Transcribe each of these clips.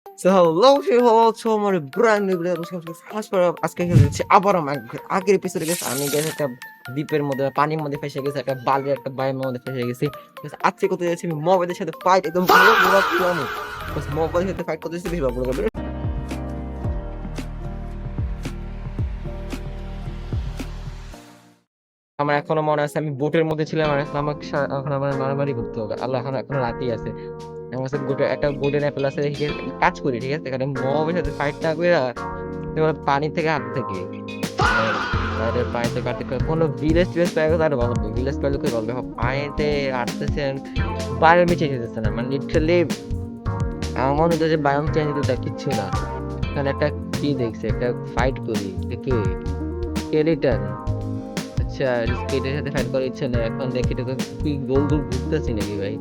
So hello হচ্ছে আমার brand new video আজকে খেলে দিচ্ছি আবার আমার আগের এপিসোডে গেছে আমি গেছে একটা দ্বীপের মধ্যে পানির মধ্যে ফেসে গেছি একটা বালির একটা বায়ের মধ্যে ফেসে গেছি আজকে করতে যাচ্ছি আমি মোবাইলের সাথে ফাইট একদম মোবাইলের সাথে ফাইট করতে যাচ্ছি ভিভা পুরো আমার এখনো মনে আছে আমি বোটের মধ্যে ছিলাম আর এখন আমাকে এখন আমার মারামারি করতে হবে আল্লাহ এখন এখনো রাতেই আছে আমার কাছে একটা গোল্ডেন অ্যাপেল আছে কাজ করি ঠিক আছে এখানে মবের সাথে ফাইট না করে পানি থেকে হাত থেকে বাইরের পানিতে কাটতে কোনো ভিলেজ টিলেজ পেয়ে গেছে আরো ভালো হবে ভিলেজ পেলে খুবই ভালো হবে পানিতে হাঁটতেছেন বাইরে মিশে যেতেছে না মানে লিটারালি আমার মনে হচ্ছে যে বায়োম চেঞ্জ হতে কিচ্ছু না এখানে একটা কি দেখছে একটা ফাইট করি কে স্কেলিটন আচ্ছা স্কেলের সাথে ফাইট করার ইচ্ছে নেই এখন দেখি তো তুই গোল গোল ঘুরতেছি নাকি ভাই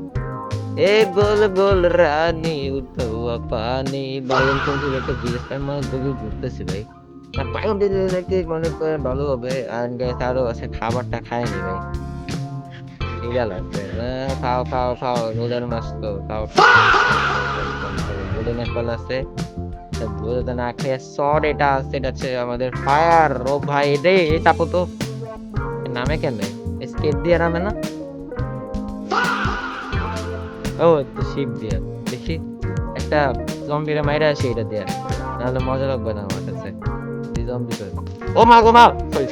এ গোল গোল রানী উঠো পানি বায়োম চেঞ্জ একটা ভিলেজ আমার গোল গোল ঘুরতেছি ভাই না বায়োম চেঞ্জ দেখতে মনে করে ভালো হবে আর গ্যাস আরো আছে খাবারটা খায়নি ভাই খিদা লাগবে খাও খাও খাও রোজার মাস তো খাও গোল্ডেন অ্যাপল আছে গোল্ডেন না খেয়ে সর এটা আছে এটা হচ্ছে আমাদের ফায়ার ও ভাই রে এটা তো নামে কেন স্কেট দিয়ে নামে না ও তো শিপ দিয়ে দেখি একটা জম্বিরা মাইরা আসে এটা দিয়ে নাহলে মজা লাগবে না আমার কাছে জম্বি করে ও মা গো মা sorry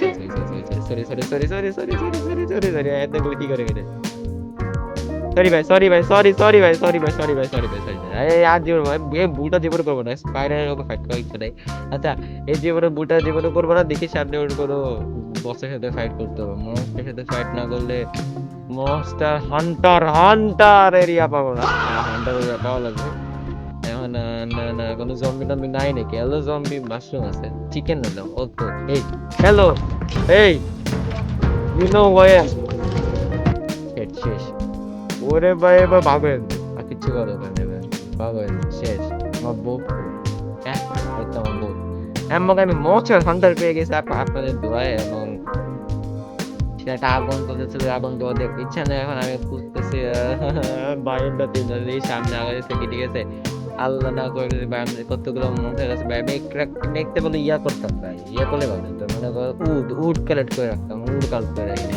sorry sorry sorry sorry sorry sorry sorry sorry sorry এত কি করে গেলে সরি ভাই সরি ভাই সরি সরি ভাই সরি ভাই সরি ভাই সরি ভাই সরি এই আর জীবন ভাই এই ভুলটা জীবনে করবো না স্পাইডারের ওপর ফাইট করার ইচ্ছা নেই আচ্ছা এই জীবনে ভুলটা জীবনে করবো না দেখি সামনে ওর কোনো বসের সাথে ফাইট করতে হবে মনস্টারের সাথে ফাইট না করলে মনস্টার হান্টার হান্টার এরিয়া পাবো না হান্টার এরিয়া পাওয়া লাগবে এখন না না কোনো জম্বি টম্বি নাই নাকি হ্যালো জম্বি মাশরুম আছে চিকেন হলো ও তো এই হ্যালো এই ইউ নো ওয়াই শেষ ওরে ভাই এবার ভাবেন আর কিচ্ছু করা যাবে না ভাবেন শেষ আমার বউ হ্যাঁ এই তো আমার বউ এমন আমি মোচর হান্টার পেয়ে গেছি আপনাদের দোয়ায় এবং সেটা আগুন করতেছিল আগুন দেওয়া দেখতে ইচ্ছা নেই এখন আমি খুঁজতেছি বায়নটা তিনজন এই সামনে আগাইছে কি ঠিক আছে আল্লাহ না করে যদি বায়ান কতগুলো মনে গেছে ভাই আমি দেখতে বলে ইয়া করতাম ভাই ইয়া করলে ভালো হতো মনে করো উড কালেক্ট করে রাখতাম উড কালেক্ট করে রাখি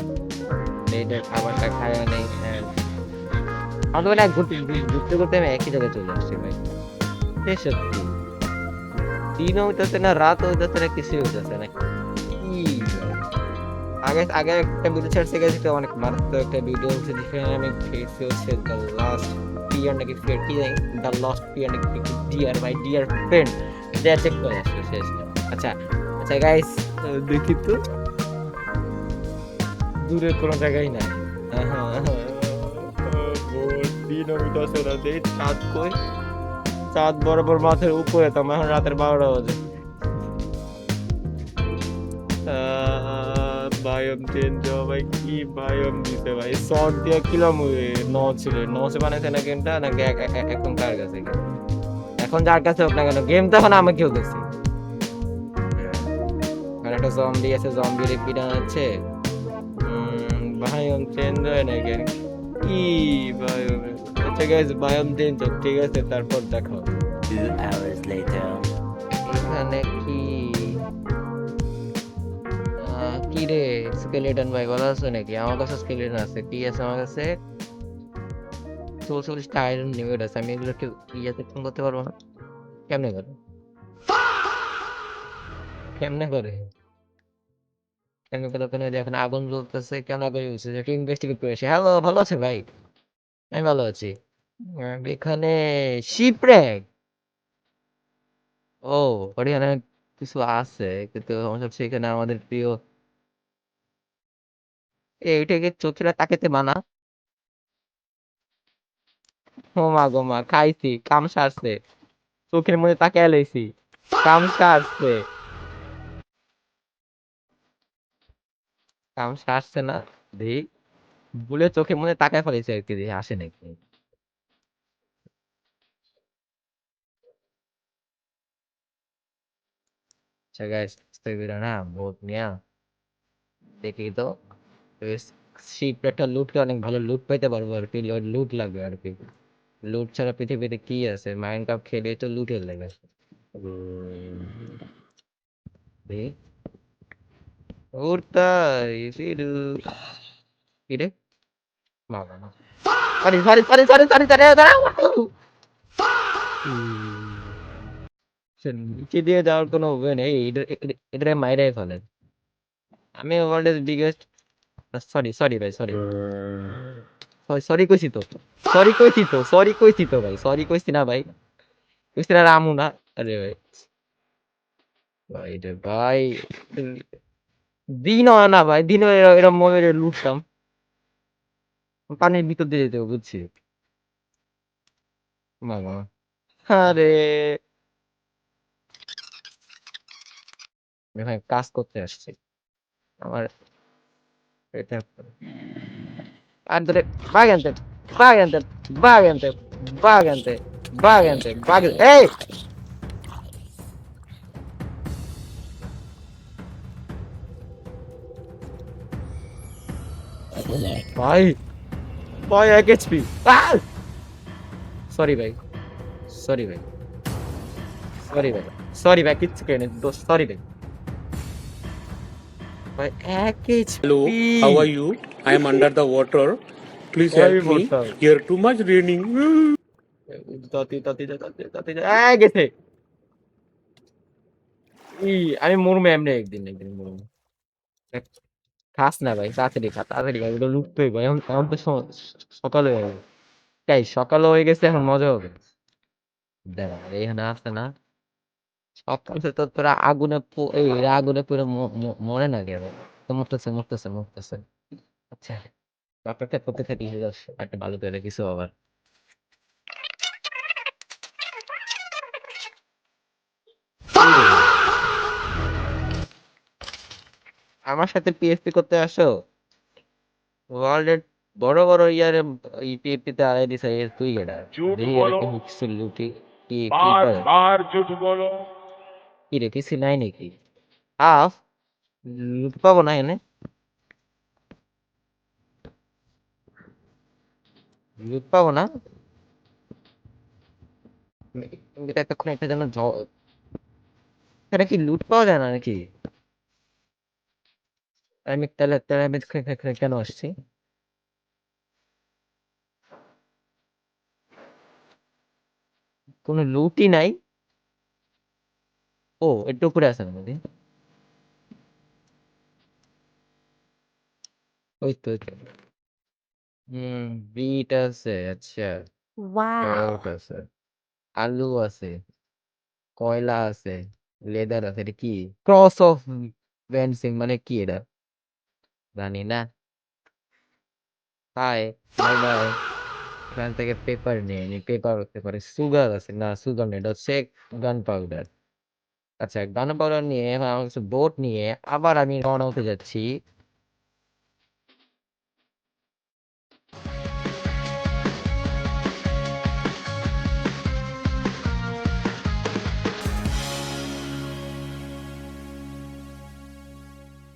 এইটা খাবারটা খায় নেই আমাদের বেলা ঘুরতে ঘুরতে আমি একই জায়গায় চলে আসছি ভাই সে সত্যি দিনও হইতেছে না রাত হইতেছে না কিছুই হইতেছে না কি আগে আগে একটা ভিডিও ছাড়তে গেছি তো অনেক মারাত্মক একটা ভিডিও হচ্ছে যেখানে আমি খেয়েছি হচ্ছে দ্য লাস্ট পিয়ার নাকি ফ্রেন্ড কি জানি দ্য লাস্ট পিয়ার নাকি ডিয়ার মাই ডিয়ার ফ্রেন্ড যা চেক করে আসছে শেষ আচ্ছা আচ্ছা গাইস দেখি তো দূরে কোনো জায়গায় নাই দিন হইতেছে না দেখ চাঁদ কই চাঁদ বরাবর মাথার উপরে তো এখন রাতের 12টা বাজে বায়োম চেঞ্জ ভাই কি বায়োম দিতে ভাই শর্ট দিয়ে কিলাম ন ছিল নসে বানাইছে না গেমটা নাকি এখন কার কাছে এখন যার কাছে হোক না কেন গেম তো এখন আমি খেলতেছি আর একটা জম্বি আছে জম্বির পিডা আছে বায়োম চেঞ্জ হয় না কেন কি বায়োম আচ্ছা গাইস বায়োম চেঞ্জ ঠিক আছে তারপর দেখো 2 hours later. এখানে কি কি রে স্কেলেটন ভাই ভালো আছে নাকি আমার কাছে স্কেলেটন আছে কি আছে আমার কাছে 44টা আয়রন নিউড আছে আমি এগুলো ইয়াতে ফোন করতে পারবো না কেমনে করে কেমনে করে কেমনে করে ওখানে এখন আগুন জ্বলতেছে কেন আগুন জ্বলছে একটু ইনভেস্টিগেট করে আসি হ্যালো ভালো আছে ভাই আমি ভালো আছি এখানে শিপরেক ও হরিয়ানা কিছু আছে কিন্তু আমার সব সেখানে আমাদের প্রিয় এইটাকে চোখেরা তাকাতে মানা ও মা গো মা খাইছি কাম সারছে চোখের মধ্যে তাকায় লাইছি কাম সারছে কাম সারছে না দেই বলে চোখের মধ্যে তাকায় ফেলেছে আর কি দিয়ে আসে নাকি আচ্ছা গাইস না বহুত নিয়া দেখি তো শিপ একটা লুটকে অনেক ভালো লুট পাইতে পারবো আর কি লুট লাগবে আর কি লুট ছাড়া পৃথিবীতে কি আছে? মাইনক্রাফট খেলেই তো লুটের লেগে উড়তা ফিরু কি রে বাবা না sorry sorry sorry sorry sorry sorry দাঁড়াও সে নিচে দিয়ে যাওয়ার কোনো ওয়ে নেই এদের এদের মাইরাই ফেলে আমি ওয়ার্ল্ডের বিগেস্ট সরি সরি ভাই সরি সরি কইছি তো সরি কইছি তো সরি কইছি তো ভাই সরি কইছি না ভাই কইছি না রামু না আরে ভাই ভাই রে ভাই দিন হয় না ভাই দিন এরকম মোবাইলে লুটতাম পানির ভিতর দিয়ে যেতে হবে, বুঝছি বাবা আরে আমি এখানে কাজ করতে আসছি আমার এটা আর ধরে বাগ আনতে বাগ আনতে বাগ আনতে বাগ আনতে বাগ আনতে বাগ এই ভাই ভাই 1 এইচপি সরি ভাই সরি ভাই সরি ভাই সরি ভাই কিচ্ছু কেন দোষ সরি ভাই ভাই 1 Hello, HP how are you? I am under the water. Please ভাই help me. মরতাম Here too much raining. তাতি তাতি তাতি তাতি গেছে আমি মরবো এমনি একদিন একদিন মরবো খাস না ভাই তাড়াতাড়ি খা ওগুলো লুটতে হইব এখন এখন তো সকাল হয়ে গেছে তাই সকাল হয়ে গেছে এখন মজা হবে দাঁড়া এখানে আসছে না সকাল থেকে তো তোরা আগুনে এই আগুনে পুরো মরে না কেন তো মরতেছে আচ্ছা অপেক্ষা করতে থাকি একটা ভালো করে কিছু আবার আমার সাথে পিএসপি করতে আসো ওয়ার্ল্ডের বড় বড় ইয়ারে পিএসপি তে আড়াই দিছে তুই গেডা झूठ দেখি बोलो এরকম কিছু লুটি কি बार করে बार झूठ बोलो কি রে কিছু নাই নাকি হাফ লুট পাবো না এনে লুট পাবো না কিন্তু এতক্ষণ একটা যেন এখানে কি লুট পাওয়া যায় না নাকি আমি তাহলে আমি এখানে কেন আসছি কোনো লুটই নাই ও একটু উপরে আছে আমাদের ওই তো হুম বিট আছে আচ্ছা ক্যারট আছে আলু আছে কয়লা আছে লেদার আছে এটা কি ক্রস অফ ভ্যানসিং মানে কি এটা জানি না হাই বাই বাই এখান থেকে পেপার নিয়ে নি পেপার হতে পারে সুগার আছে না সুগার নেই এটা হচ্ছে গান পাউডার আচ্ছা গান পাউডার নিয়ে এখন আমার কাছে বোট নিয়ে আবার আমি রওনা হতে যাচ্ছি